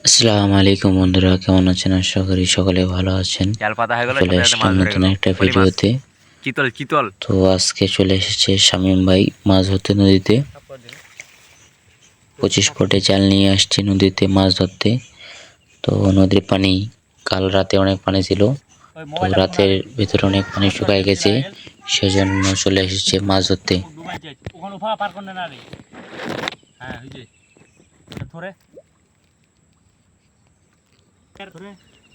আসসালামু আলাইকুম বন্ধুরা, কেমন আছেন? আশা করি সকলে ভালো আছেন। জাল পাতা হয়ে গেল, চলে সাথে সাথে আসলাম মাছ ধরে নতুন গেল। একটা পলি মাছ, ভিডিওতে। চিতল চিতল। তো আজকে চলে এসেছে শামীম ভাই মাছ ধরতে নদীতে। 25 ফুটে জাল নিয়ে আসছে নদীতে মাছ ধরতে। তো নদীর পানি কাল রাতে অনেক পানি ছিল, তো রাতের ভিতরে অনেক পানি শুকায় গেছে, সেজন্য চলে এসেছে মাছ ধরতে।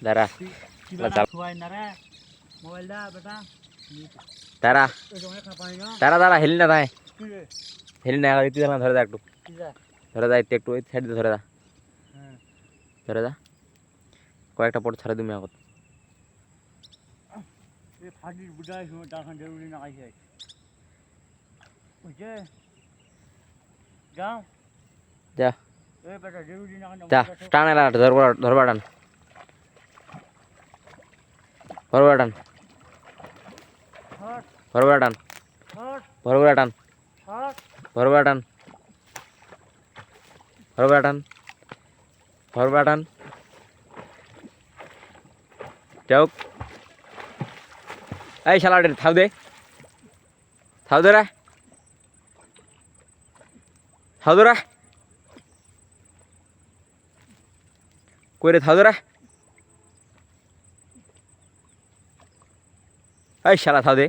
দাঁড়া দাঁড়া দাঁড়া দাঁড়া, হেলি না তাই, হেলি না, তুই ধরে দা, একটু ধরে দা, একটু ওই সাইড ধরে দা, ধরে দা, কয়েকটা পট ছাড়ে তুমি আগত। যা যা, টান এলা, ধরবা টান, ধরবা টান, ধরবা টান, ধরবা টান, ধরবা টান, ধরবা টান, ধরবা টান, যাও। এই শালা থাও দে, থাও দে রে, থাও দে রে, কই রে, থাও দে রে, এই শালা থাও দে।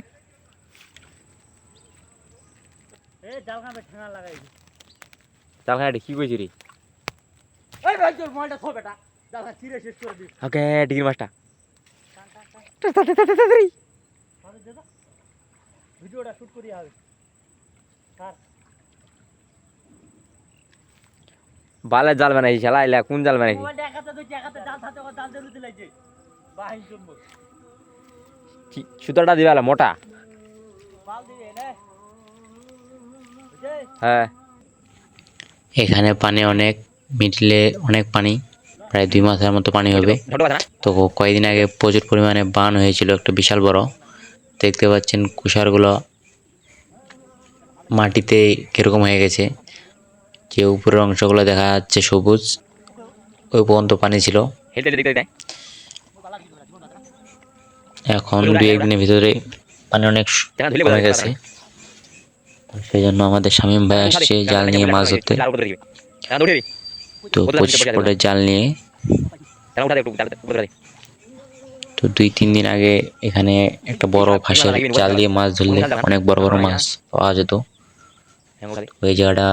জালখানা কি কইছি রে? ওকে, ডিগির মাছটা বালের জাল বানাইছি শালা, এলা কোন জাল বানাইছি? সুতোটা দিবা মোটা। হ্যাঁ, এখানে পানি অনেক, মিডলে অনেক পানি, প্রায় 2 মাসের মতো পানি হবে। তো কয়েকদিন আগে প্রচুর পরিমাণে বান হয়েছিল, একটা বিশাল বড়। দেখতে পাচ্ছেন কুষারগুলো মাটিতে কিরকম হয়ে গেছে, যে উপরের অংশগুলো দেখা যাচ্ছে সবুজ, ওই পর্যন্ত পানি ছিল। এখন 2-1 দিনের ভিতরে পানি অনেক কমে গেছে, সেই জন্য আমাদের শামীম ভাই আসছে জাল নিয়ে মাছ ধরতে। তো 25 ফুটের জাল নিয়ে, তো 2-3 দিন আগে এখানে একটা বড় ফাঁসের জাল দিয়ে মাছ ধরলে অনেক বড় বড় মাছ পাওয়া যেত। ওই জায়গাটা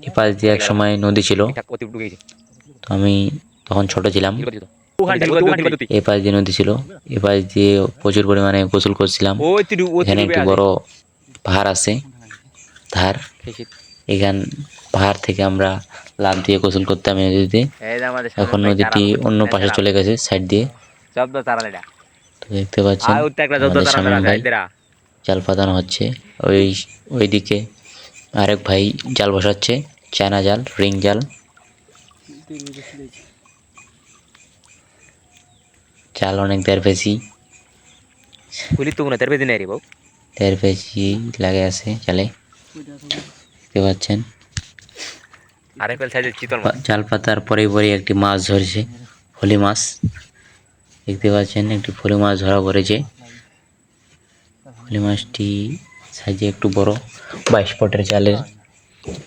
এপাশ দিয়ে এক সময় নদী ছিল, তো আমি তখন ছোট ছিলাম। এপাশ দিয়ে নদী ছিল, এপাশ দিয়ে প্রচুর পরিমাণে গোসল করছিলাম। এখানে একটি বড় পাহাড় আছে, ধার, এখান পাহাড় থেকে আমরা লাফ দিয়ে গোসল করতাম নদীতে। এখন নদীটি অন্য পাশে চলে গেছে সাইড দিয়ে। তো দেখতে পাচ্ছেন আমাদের শামীম ভাই জাল পাতানো হচ্ছে। ওইদিকে আরেক ভাই জাল বসাচ্ছে, চায়না জাল, রিং জাল। জাল অনেক দেড় পেছি লাগে আছে জালে, দেখতে পাচ্ছেন। জাল পাতার পরে পরে একটি মাছ ধরেছে, ফলি মাছ। দেখতে পাচ্ছেন একটি ফলি মাছ ধরা পড়েছে। ফলি মাছটি সাইজে একটু বড়, 22 ফুটের জালের,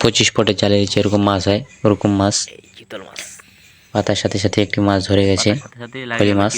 25 ফুটের জালের যেরকম মাছ হয় ওরকম মাছ। পাতার সাথে সাথে একটি মাছ ধরে গেছে, ফলি মাছ।